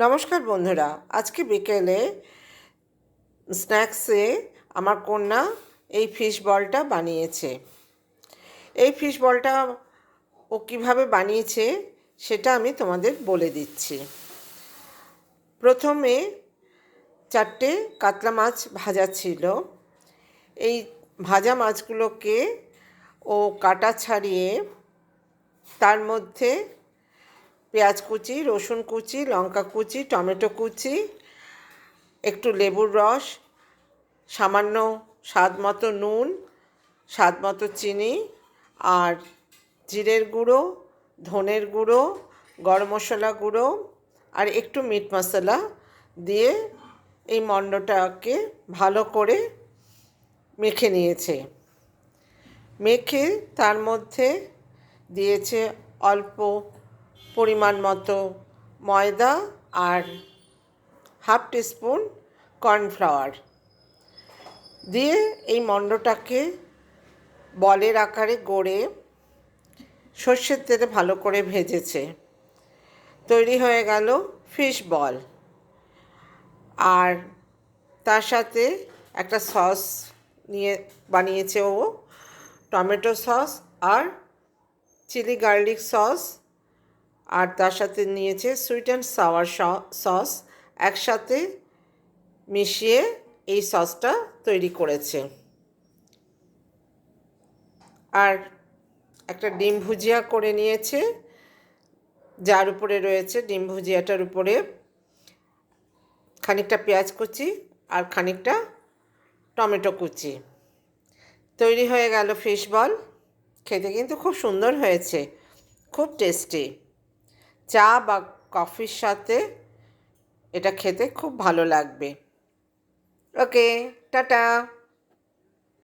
নমস্কার বন্ধুরা, আজকে বিকেলে স্ন্যাক্সে আমার কন্যা এই ফিশ বলটা বানিয়েছে। এই ফিশ বলটা ও কীভাবে বানিয়েছে সেটা আমি তোমাদের বলে দিচ্ছি। প্রথমে 4টে কাতলা মাছ ভাজা ছিল। এই ভাজা মাছগুলোকে ও কাটা ছাড়িয়ে তার মধ্যে পেঁয়াজ কুচি, রসুন কুচি, লঙ্কা কুচি, টমেটো কুচি, একটু লেবুর রস, সামান্য স্বাদ মতো নুন, স্বাদ মতো চিনি আর জিরের গুঁড়ো, ধনের গুঁড়ো, গরম মশলা গুঁড়ো আর একটু মিট মশলা দিয়ে এই মণ্ডটাকে ভালো করে মেখে নিয়েছে। মেখে তার মধ্যে দিয়েছে অল্প পরিমাণ মতো ময়দা আর হাফ টিস্পুন কর্নফ্লাওয়ার দিয়ে এই মণ্ডটাকে বলের আকারে গড়ে সর্ষের তেলে ভালো করে ভেজেছে। তৈরি হয়ে গেল ফিশ বল। আর তার সাথে একটা সস নিয়ে বানিয়েছে ও, টমেটো সস আর চিলি গার্লিক সস, আর তার সাথে নিয়েছে সুইট অ্যান্ড সাওয়ার সস। একসাথে মিশিয়ে এই সসটা তৈরি করেছে। আর একটা ডিম ভুজিয়া করে নিয়েছে, যার উপরে রয়েছে ডিম ভুজিয়াটার উপরে খানিকটা পেঁয়াজ কুচি আর খানিকটা টমেটো কুচি। তৈরি হয়ে গেল ফিশ বল। খেতে কিন্তু খুব সুন্দর হয়েছে, খুব টেস্টি। চা বা কফির সাথে এটা খেতে খুব ভালো লাগবে। ওকে, টাটা।